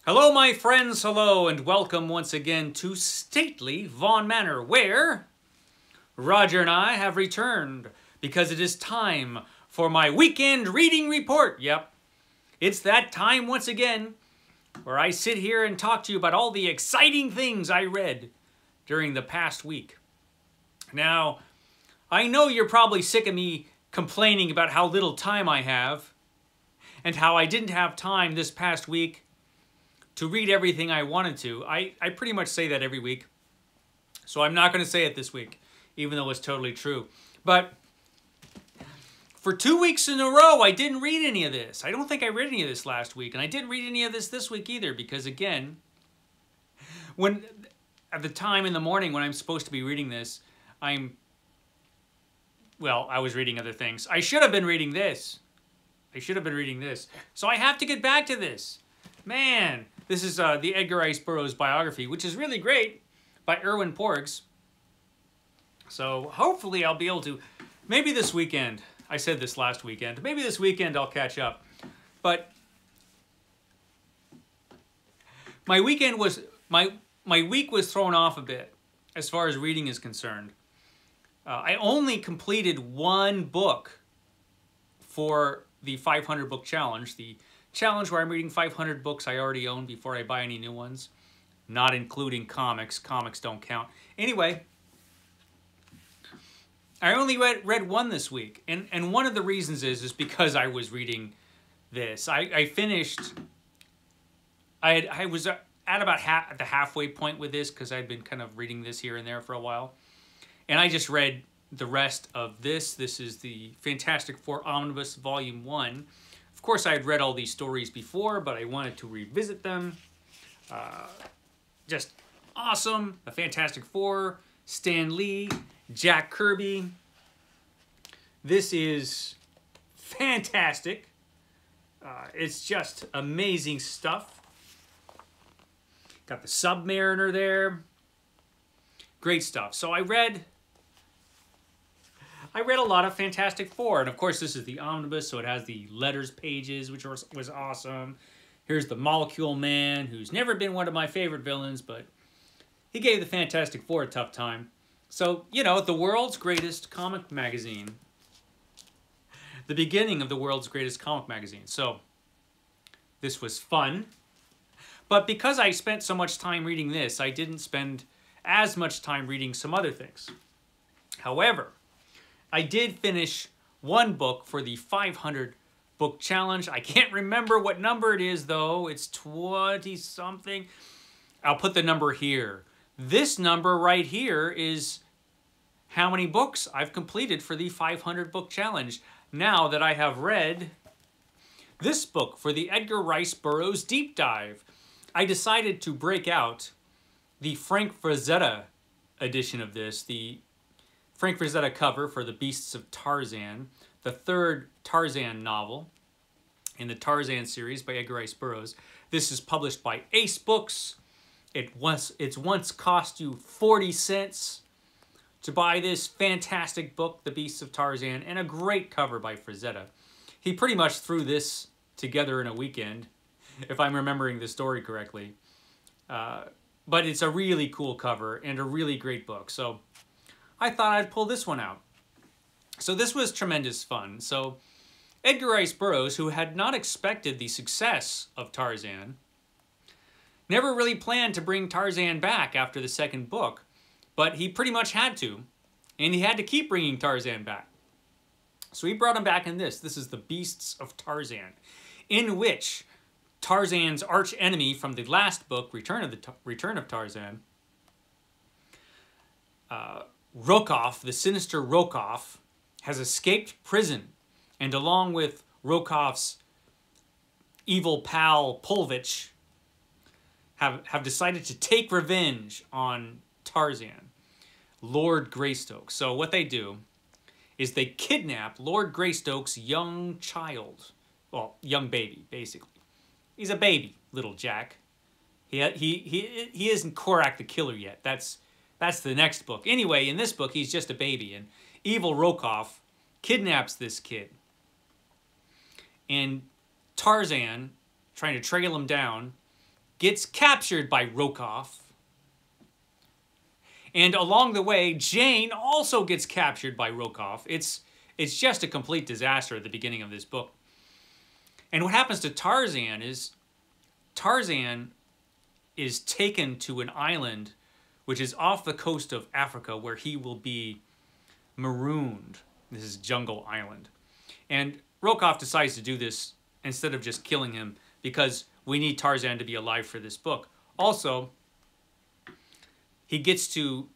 Hello, my friends, hello, and welcome once again to stately Vaughn Manor, where Roger and I have returned because it is time for my weekend reading report. Yep, it's that time once again where I sit here and talk to you about all the exciting things I read during the past week. Now, I know you're probably sick of me complaining about how little time I have and how I didn't have time this past week to read everything I wanted to. I pretty much say that every week, so I'm not going to say it this week, even though it's totally true. But for 2 weeks in a row, I didn't read any of this. I don't think I read any of this last week, and I didn't read any of this week either, because again, at the time in the morning when I'm supposed to be reading this, I was reading other things. I should have been reading this. So I have to get back to this. Man, this is the Edgar Rice Burroughs biography, which is really great, by Erwin Porgs. So hopefully I'll be able to, maybe this weekend, I said this last weekend, maybe this weekend I'll catch up. But my week was thrown off a bit as far as reading is concerned. I only completed one book for the 500 book challenge, the challenge where I'm reading 500 books I already own before I buy any new ones, not including comics. Comics don't count. Anyway, I only read one this week, and one of the reasons is because I was reading this. I finished, I was at about the halfway point with this because I'd been kind of reading this here and there for a while, and I just read the rest of this. This is the Fantastic Four Omnibus Volume 1. Of course, I had read all these stories before, but I wanted to revisit them. Just awesome. The Fantastic Four, Stan Lee, Jack Kirby. This is fantastic. It's just amazing stuff. Got the Submariner there. Great stuff. So I read a lot of Fantastic Four, and of course this is the omnibus, so it has the letters pages, which was awesome. Here's the Molecule Man, who's never been one of my favorite villains, but he gave the Fantastic Four a tough time. So, you know, the world's greatest comic magazine. The beginning of the world's greatest comic magazine. So, this was fun. But because I spent so much time reading this, I didn't spend as much time reading some other things. However, I did finish one book for the 500 book challenge. I can't remember what number it is, though. It's 20-something. I'll put the number here. This number right here is how many books I've completed for the 500 book challenge. Now that I have read this book for the Edgar Rice Burroughs Deep Dive, I decided to break out the Frank Frazetta edition of this, the Frank Frazetta cover for the Beasts of Tarzan, the third Tarzan novel in the Tarzan series by Edgar Rice Burroughs. This is published by Ace Books. It's once cost you 40 cents to buy this fantastic book, The Beasts of Tarzan, and a great cover by Frazetta. He pretty much threw this together in a weekend, if I'm remembering the story correctly. But it's a really cool cover and a really great book. So I thought I'd pull this one out. So this was tremendous fun. So Edgar Rice Burroughs, who had not expected the success of Tarzan, never really planned to bring Tarzan back after the second book, but he pretty much had to, and he had to keep bringing Tarzan back. So he brought him back in this. This is The Beasts of Tarzan, in which Tarzan's arch enemy from the last book, Return of Tarzan, Rokoff, the sinister Rokoff, has escaped prison, and along with Rokoff's evil pal Pulvich, have decided to take revenge on Tarzan, Lord Greystoke. So what they do is they kidnap Lord Greystoke's young child, well, young baby, basically. He's a baby, little Jack. He isn't Korak the Killer yet. That's the next book. Anyway, in this book, he's just a baby, and evil Rokoff kidnaps this kid. And Tarzan, trying to trail him down, gets captured by Rokoff. And along the way, Jane also gets captured by Rokoff. It's just a complete disaster at the beginning of this book. And what happens to Tarzan is taken to an island which is off the coast of Africa where he will be marooned. This is Jungle Island. And Rokoff decides to do this instead of just killing him because we need Tarzan to be alive for this book. Also, he gets to...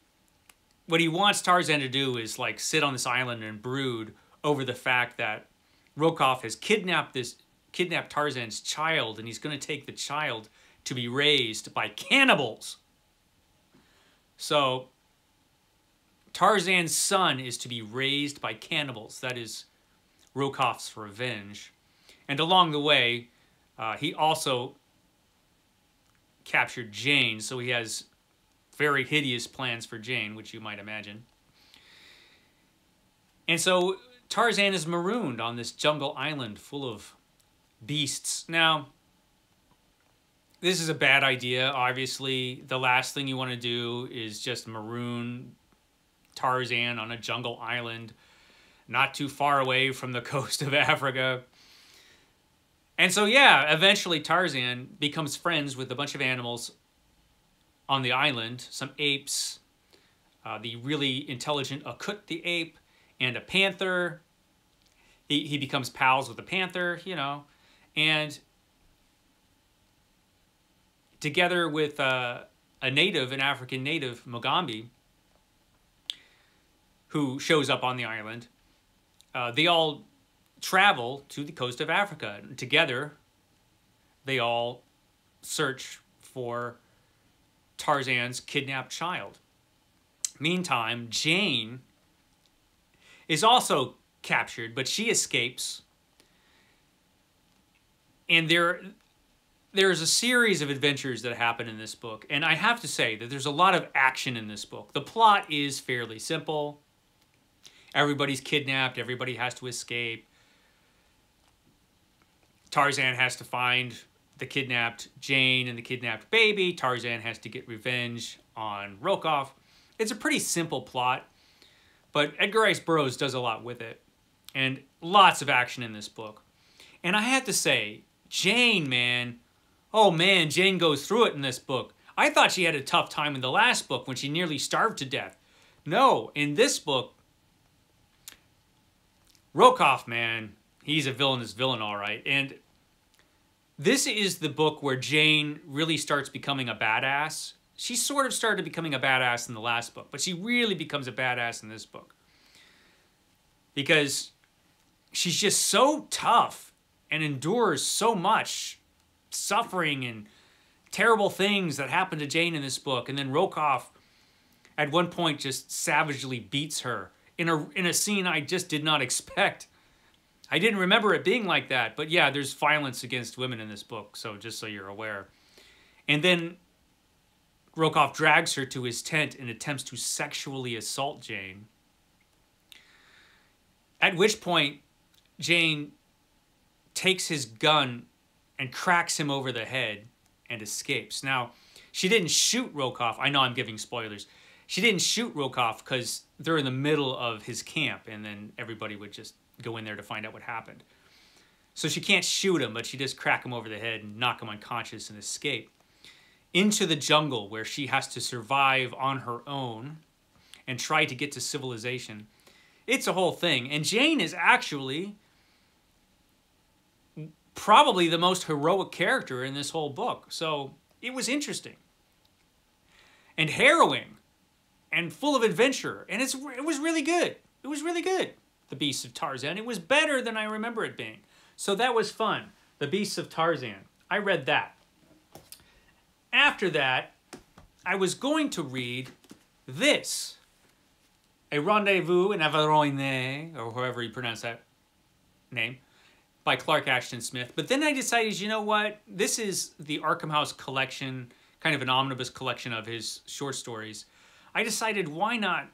What he wants Tarzan to do is like sit on this island and brood over the fact that Rokoff has kidnapped Tarzan's child, and he's going to take the child to be raised by cannibals. So Tarzan's son is to be raised by cannibals. That is Rokoff's revenge. And along the way, he also captured Jane, so he has very hideous plans for Jane, which you might imagine. And so Tarzan is marooned on this jungle island full of beasts. Now, this is a bad idea, obviously. The last thing you want to do is just maroon Tarzan on a jungle island not too far away from the coast of Africa. And so, yeah, eventually Tarzan becomes friends with a bunch of animals on the island, some apes, the really intelligent Akut the ape, and a panther. He becomes pals with a panther, you know, and together with a native, an African native, Mugambi, who shows up on the island, they all travel to the coast of Africa. And together, they all search for Tarzan's kidnapped child. Meantime, Jane is also captured, but she escapes. And there's a series of adventures that happen in this book. And I have to say that there's a lot of action in this book. The plot is fairly simple. Everybody's kidnapped. Everybody has to escape. Tarzan has to find the kidnapped Jane and the kidnapped baby. Tarzan has to get revenge on Rokoff. It's a pretty simple plot, but Edgar Rice Burroughs does a lot with it. And lots of action in this book. And I have to say, Jane, man, oh man, Jane goes through it in this book. I thought she had a tough time in the last book when she nearly starved to death. No, in this book, Rokoff, man, he's a villainous villain, all right. And this is the book where Jane really starts becoming a badass. She sort of started becoming a badass in the last book, but she really becomes a badass in this book. Because she's just so tough and endures so much suffering and terrible things that happen to Jane in this book. And then Rokoff, at one point, just savagely beats her in a scene I just did not expect. I didn't remember it being like that, but yeah, there's violence against women in this book, so just so you're aware. And then Rokoff drags her to his tent and attempts to sexually assault Jane. At which point, Jane takes his gun and cracks him over the head and escapes. Now, she didn't shoot Rokoff. I know I'm giving spoilers. She didn't shoot Rokoff because they're in the middle of his camp, and then everybody would just go in there to find out what happened. So she can't shoot him, but she does crack him over the head and knock him unconscious and escape into the jungle where she has to survive on her own and try to get to civilization. It's a whole thing. And Jane is actually probably the most heroic character in this whole book. So it was interesting and harrowing and full of adventure. And it was really good. It was really good. The Beasts of Tarzan. It was better than I remember it being. So that was fun. The Beasts of Tarzan. I read that. After that, I was going to read this. A Rendezvous in Averoigne, or however you pronounce that name, by Clark Ashton Smith. But then I decided, you know what? This is the Arkham House collection, kind of an omnibus collection of his short stories. I decided, why not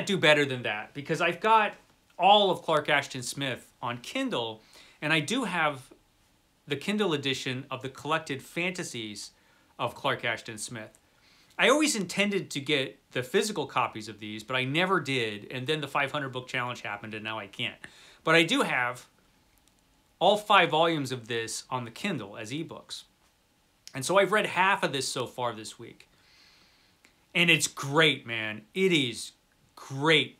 do better than that? Because I've got all of Clark Ashton Smith on Kindle, and I do have the Kindle edition of the Collected Fantasies of Clark Ashton Smith. I always intended to get the physical copies of these, but I never did. And then the 500 book challenge happened, and now I can't. But I do have all 5 volumes of this on the Kindle as ebooks. And so I've read half of this so far this week. And it's great, man. It is great.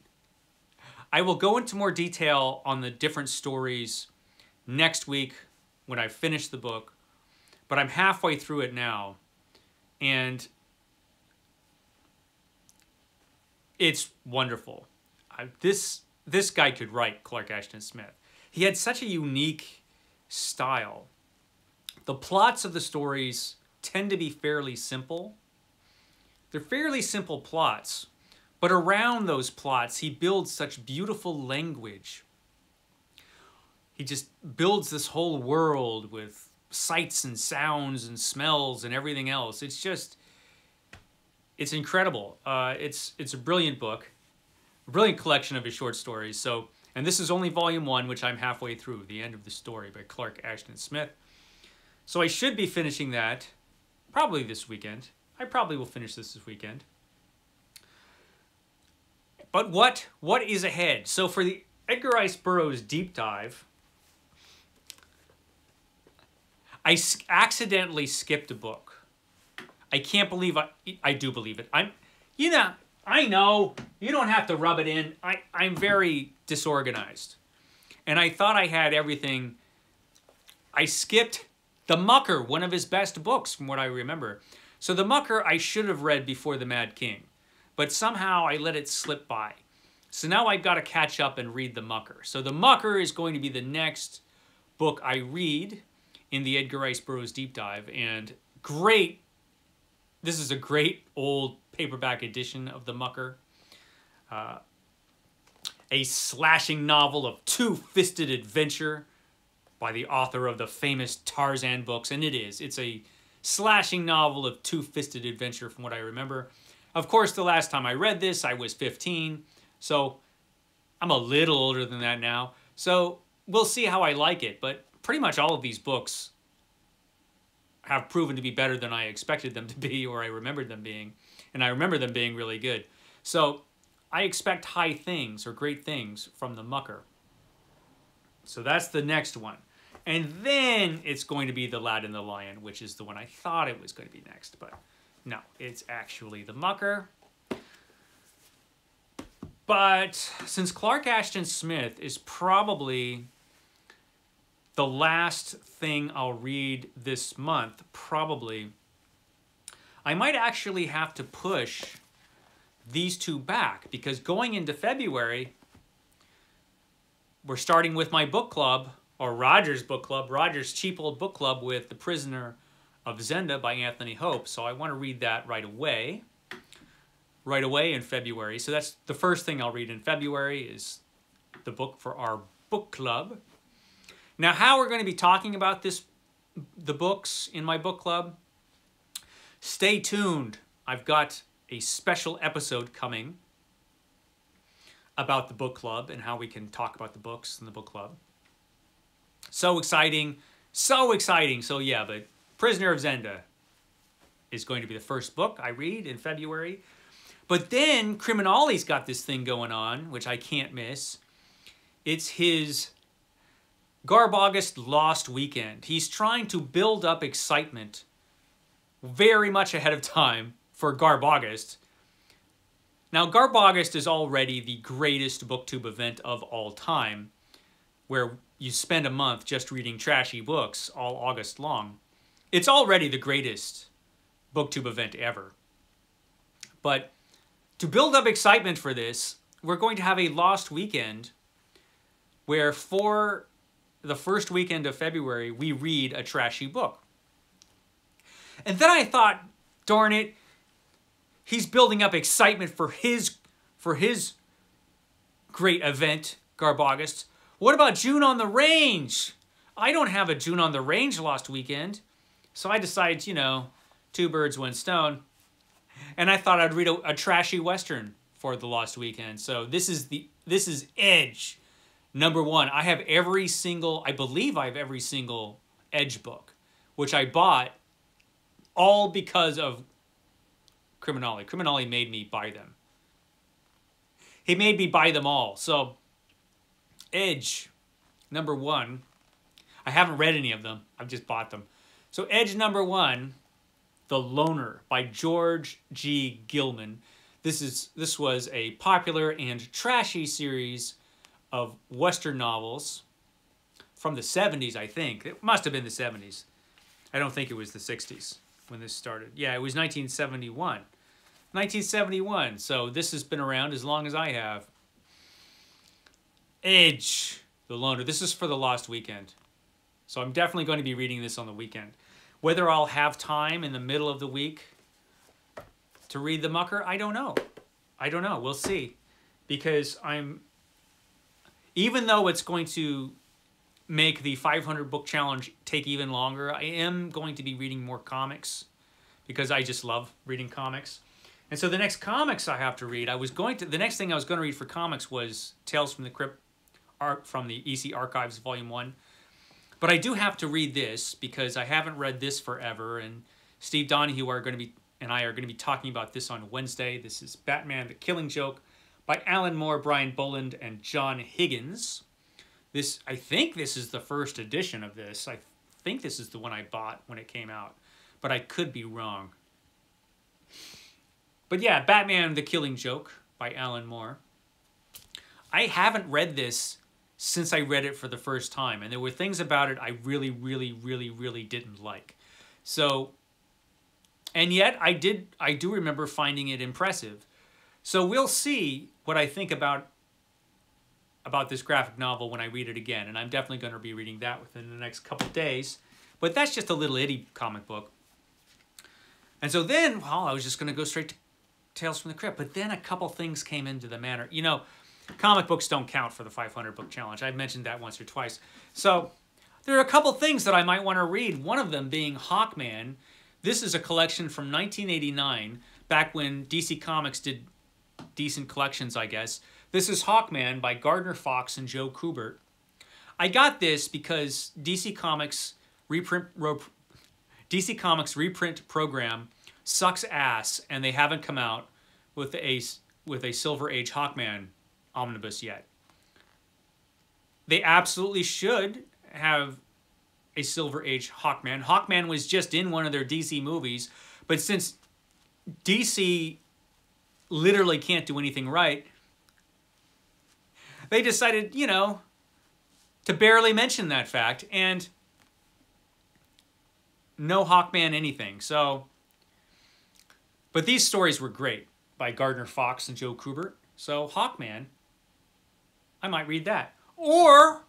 I will go into more detail on the different stories next week when I finish the book. But I'm halfway through it now. And it's wonderful. This guy could write, Clark Ashton Smith. He had such a unique style. The plots of the stories tend to be fairly simple. They're fairly simple plots, but around those plots, he builds such beautiful language. He just builds this whole world with sights and sounds and smells and everything else. It's just, it's incredible. It's a brilliant book, a brilliant collection of his short stories. So, and this is only volume 1, which I'm halfway through, The End of the Story by Clark Ashton Smith. So I should be finishing that probably this weekend. I probably will finish this weekend. But what is ahead? So for the Edgar Rice Burroughs deep dive, I accidentally skipped a book. I can't believe I do believe it. I know, you don't have to rub it in. I'm very disorganized. And I thought I had everything. I skipped The Mucker, one of his best books from what I remember. So The Mucker I should have read before The Mad King, but somehow I let it slip by. So now I've got to catch up and read The Mucker. So The Mucker is going to be the next book I read in the Edgar Rice Burroughs deep dive. And great, this is a great old paperback edition of The Mucker. A slashing novel of two-fisted adventure by the author of the famous Tarzan books, and it's a slashing novel of two-fisted adventure from what I remember. Of course, the last time I read this, I was 15, so I'm a little older than that now. So we'll see how I like it, but pretty much all of these books have proven to be better than I expected them to be or I remembered them being, and I remember them being really good. So I expect high things or great things from The Mucker. So that's the next one. And then it's going to be The Lad and the Lion, which is the one I thought it was going to be next. But no, it's actually The Mucker. But since Clark Ashton Smith is probably the last thing I'll read this month, probably, I might actually have to push these two back. Because going into February, we're starting with my book club, or Roger's book club, Roger's cheap old book club with The Prisoner of Zenda by Anthony Hope. So I want to read that right away in February. So that's the first thing I'll read in February is the book for our book club. Now, how we're going to be talking about the books in my book club, stay tuned. I've got a special episode coming about the book club and how we can talk about the books in the book club. So exciting, so exciting. So yeah, but Prisoner of Zenda is going to be the first book I read in February. But then CriminOlly's got this thing going on, which I can't miss. It's his Garb-August Lost Weekend. He's trying to build up excitement very much ahead of time for Garb-August. Now, Garb-August is already the greatest booktube event of all time, where you spend a month just reading trashy books all August long. It's already the greatest booktube event ever. But to build up excitement for this, we're going to have a Lost Weekend where for the first weekend of February, we read a trashy book. And then I thought, darn it, he's building up excitement for his great event, Garb-August. What about June on the Range? I don't have a June on the Range Lost Weekend. So I decided, you know, 2 birds, 1 stone. And I thought I'd read a trashy Western for the Lost Weekend. So this is Edge #1. I believe I have every single Edge book, which I bought all because of CriminOlly. CriminOlly made me buy them. He made me buy them all. So, Edge, number 1. I haven't read any of them. I've just bought them. So, Edge number 1, The Loner by George G. Gilman. This was a popular and trashy series of Western novels from the 70s, I think. It must have been the 70s. I don't think it was the 60s when this started. Yeah, it was 1971. 1971, so this has been around as long as I have. Edge, The Loner. This is for the Lost Weekend. So I'm definitely going to be reading this on the weekend. Whether I'll have time in the middle of the week to read the Mucker, I don't know. I don't know. We'll see. Because even though it's going to make the 500 book challenge take even longer, I am going to be reading more comics because I just love reading comics. And so the next comics I have to read, the next thing I was going to read for comics was Tales from the Crypt, from the EC Archives Volume 1. But I do have to read this because I haven't read this forever, and Steve Donahue and I are going to be talking about this on Wednesday. This is Batman: The Killing Joke by Alan Moore, Brian Boland, and John Higgins. I think this is the first edition of this. I think this is the one I bought when it came out, but I could be wrong. But yeah, Batman: The Killing Joke by Alan Moore. I haven't read this since I read it for the first time, and there were things about it I really, really, really, really didn't like. So, and yet I do remember finding it impressive. So we'll see what I think about this graphic novel when I read it again, and I'm definitely going to be reading that within the next couple days. But that's just a little itty comic book. And so then, well, I was just going to go straight to Tales from the Crypt, but then a couple things came into the manner. You know, comic books don't count for the 500 book challenge. I've mentioned that once or twice. So there are a couple things that I might want to read, one of them being Hawkman. This is a collection from 1989, back when DC Comics did decent collections, I guess. This is Hawkman by Gardner Fox and Joe Kubert. I got this because DC Comics reprint program sucks ass, and they haven't come out with a Silver Age Hawkman omnibus yet. They absolutely should have a Silver Age Hawkman. Hawkman was just in one of their DC movies, but since DC literally can't do anything right, they decided, you know, to barely mention that fact, and no Hawkman anything. So, but these stories were great by Gardner Fox and Joe Kubert. So Hawkman, I might read that. Or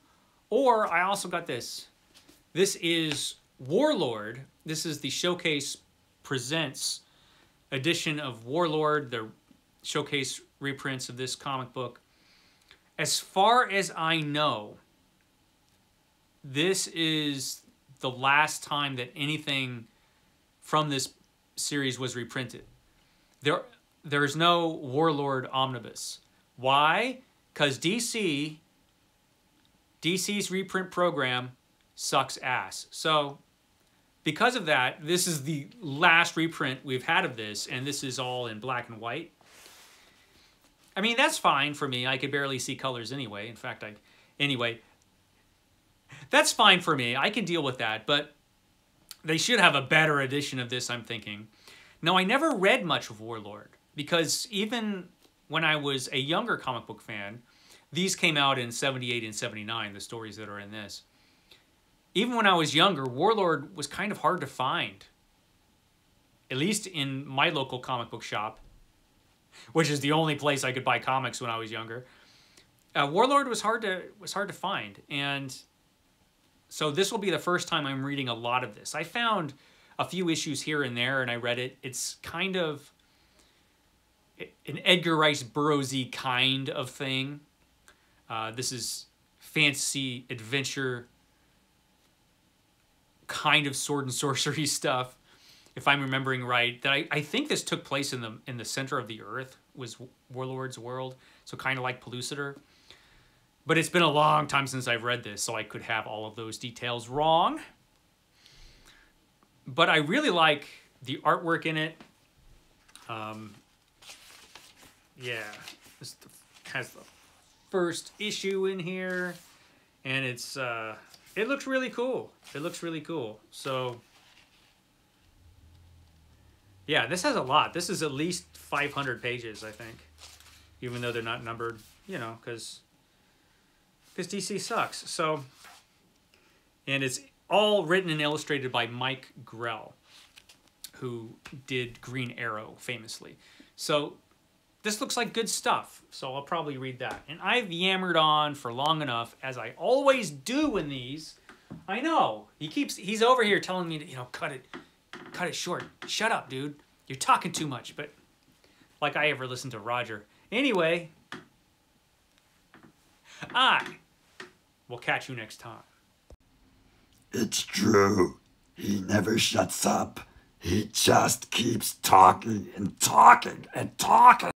I also got this. This is Warlord. This is the Showcase Presents edition of Warlord, the Showcase reprints of this comic book. As far as I know, this is the last time that anything from this series was reprinted. There's no Warlord omnibus. Why? Because DC's reprint program sucks ass. So because of that, this is the last reprint we've had of this, and this is all in black and white. I mean, that's fine for me. I could barely see colors anyway. In fact, anyway, that's fine for me. I can deal with that, but they should have a better edition of this, I'm thinking. Now, I never read much of Warlord, because even when I was a younger comic book fan, these came out in 78 and 79, the stories that are in this. Even when I was younger, Warlord was kind of hard to find, at least in my local comic book shop, which is the only place I could buy comics when I was younger. Warlord was hard to find, and so this will be the first time I'm reading a lot of this. I found a few issues here and there, and I read it. It's kind of an Edgar Rice Burroughs-y kind of thing. This is fantasy adventure, kind of sword and sorcery stuff, if I'm remembering right. That I think this took place in the center of the earth, was Warlord's world, so kind of like Pellucidar. But it's been a long time since I've read this, so I could have all of those details wrong. But I really like the artwork in it. Yeah, this has the first issue in here, and it's it looks really cool. It looks really cool. So yeah, this has a lot. This is at least 500 pages, I think, even though they're not numbered, you know, because DC sucks. So, and it's all written and illustrated by Mike Grell, who did Green Arrow famously. So this looks like good stuff, so I'll probably read that. And I've yammered on for long enough, as I always do in these. I know, he's over here telling me to, you know, cut it short. Shut up, dude. You're talking too much, but like I ever listened to Roger. Anyway, I will catch you next time. It's true. He never shuts up. He just keeps talking and talking and talking.